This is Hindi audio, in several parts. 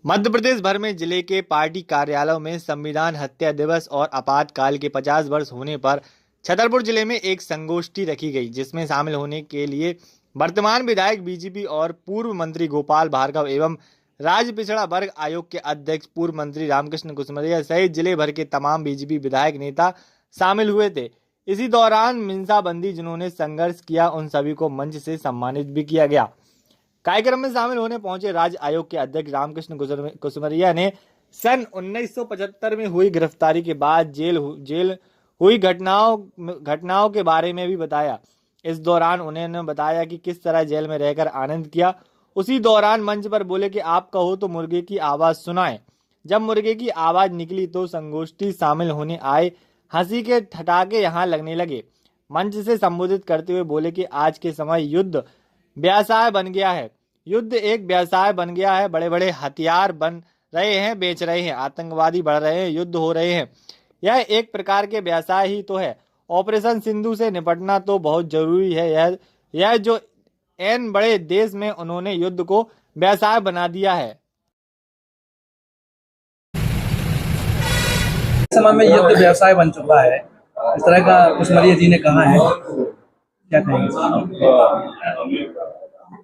मध्य प्रदेश भर में जिले के पार्टी कार्यालयों में संविधान हत्या दिवस और आपातकाल के 50 वर्ष होने पर छतरपुर जिले में एक संगोष्ठी रखी गई, जिसमें शामिल होने के लिए वर्तमान विधायक बीजेपी और पूर्व मंत्री गोपाल भार्गव एवं राज्य पिछड़ा वर्ग आयोग के अध्यक्ष पूर्व मंत्री रामकृष्ण कुसमरिया सहित जिले भर के तमाम बीजेपी विधायक नेता शामिल हुए थे। इसी दौरान मींसाबंदी जिन्होंने संघर्ष किया उन सभी को मंच से सम्मानित भी किया गया। कार्यक्रम में शामिल होने पहुंचे राज्य आयोग के अध्यक्ष रामकृष्ण कुसमरिया ने सन 1975 में हुई गिरफ्तारी के बाद जेल हुई घटनाओं के बारे में भी बताया। इस दौरान उन्होंने बताया कि किस तरह जेल में रहकर आनंद किया। उसी दौरान मंच पर बोले कि आप कहो तो मुर्गे की आवाज सुनाएं। जब मुर्गे की आवाज निकली तो संगोष्ठी शामिल होने आए हंसी के ठठाके यहाँ लगने लगे। मंच से संबोधित करते हुए बोले कि आज के समय युद्ध व्यवसाय बन गया है। युद्ध एक व्यवसाय बन गया है। बड़े बड़े हथियार बन रहे हैं, बेच रहे हैं, आतंकवादी बढ़ रहे हैं, युद्ध हो रहे हैं। यह एक प्रकार के व्यवसाय ही तो है। ऑपरेशन सिंधु से निपटना तो बहुत जरूरी है। यह जो एन बड़े देश में उन्होंने युद्ध को व्यवसाय बना दिया है। समय में युद्ध व्यवसाय बन चुका है, इस तरह का कुसमरिया जी ने कहा है, क्या कहेंगे?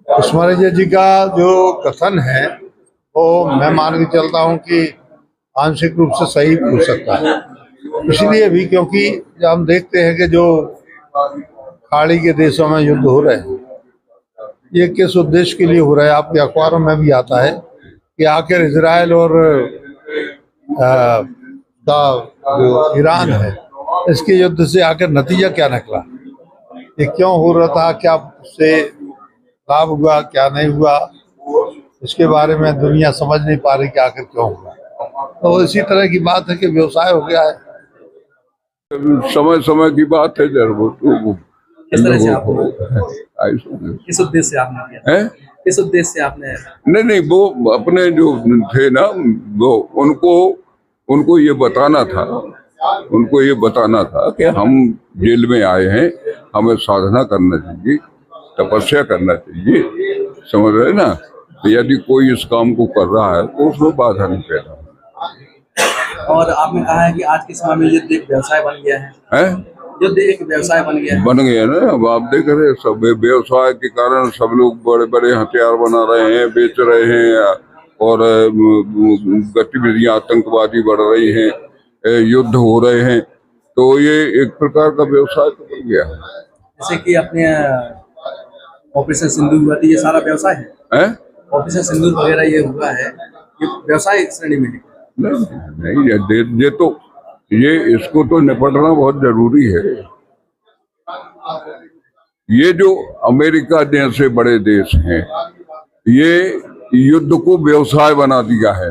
कुसमरिया जी का जो कथन है वो मैं मान के चलता हूँ कि आंशिक रूप से सही हो सकता है। इसलिए भी क्योंकि जब हम देखते हैं कि जो खाड़ी के देशों में युद्ध हो रहे हैं, ये किस उद्देश्य के लिए हो रहा है, आपके अखबारों में भी आता है कि आखिर इजराइल और जो ईरान है, इसके युद्ध से आखिर नतीजा क्या निकला, ये क्यों हो रहा था, क्या उससे लाभ हुआ, क्या नहीं हुआ, इसके बारे में दुनिया समझ नहीं पा रही कि आखिर क्यों हुआ। तो इसी तरह की बात है कि व्यवसाय हो गया है। समय समय की बात है किस तरह से आपने किस उद्देश्य से आपने किया है? किस उद्देश्य से आपने? नहीं, वो अपने जो थे ना, वो उनको ये बताना था कि हम जेल में आए हैं, हमें साधना करना चाहिए, तपस्या करना चाहिए, समझ रहे ना। यदि कोई इस काम को कर रहा है तो उसमें बाधा नहीं पैदा। और आपने कहा है कि आज के समय में युद्ध एक व्यवसाय बन गया है? युद्ध एक व्यवसाय बन गया ना। अब आप देख रहे हैं, सब व्यवसाय के कारण सब लोग बड़े बड़े हथियार बना रहे हैं, बेच रहे हैं, और गतिविधियां आतंकवादी बढ़ रही हैं, युद्ध हो रहे हैं, तो ये एक प्रकार का व्यवसाय तो बन गया है। जैसे कि अपने ऑपरेशन सिंधु हुआ थी, ये सारा व्यवसाय है? ऑपरेशन सिंधु वगैरह ये हुआ है, ये व्यवसाय श्रेणी में है? नहीं, ये इसको तो निपटना बहुत जरूरी है। ये जो अमेरिका जैसे बड़े देश हैं, ये युद्ध को व्यवसाय बना दिया है।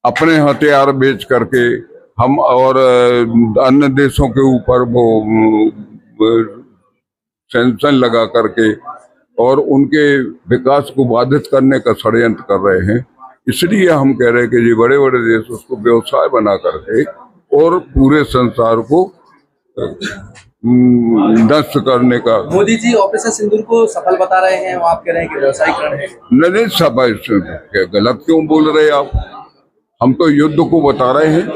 अपने हथियार बेच करके हम और अन्य देशों के ऊपर वो सैंक्शन लगा करके और उनके विकास को बाधित करने का षड्यंत्र कर रहे हैं। इसलिए हम कह रहे हैं कि ये बड़े बड़े देश उसको व्यवसाय बना करके और पूरे संसार को नष्ट करने का। मोदी जी ऑपरेशन सिंदूर को सफल बता रहे हैं, वो आप कह रहे हैं कि व्यवसायीकरण है। नहीं, सफल गलत क्यों बोल रहे हैं आप? हम तो युद्ध को बता रहे हैं।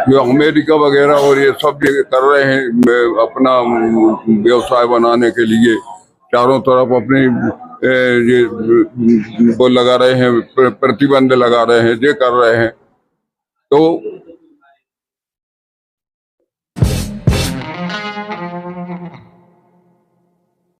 जो अमेरिका वगैरह और ये सब कर रहे हैं अपना व्यवसाय बनाने के लिए, चारों तरफ अपने ये वो लगा रहे हैं, प्रतिबंध लगा रहे हैं, ये कर रहे हैं, तो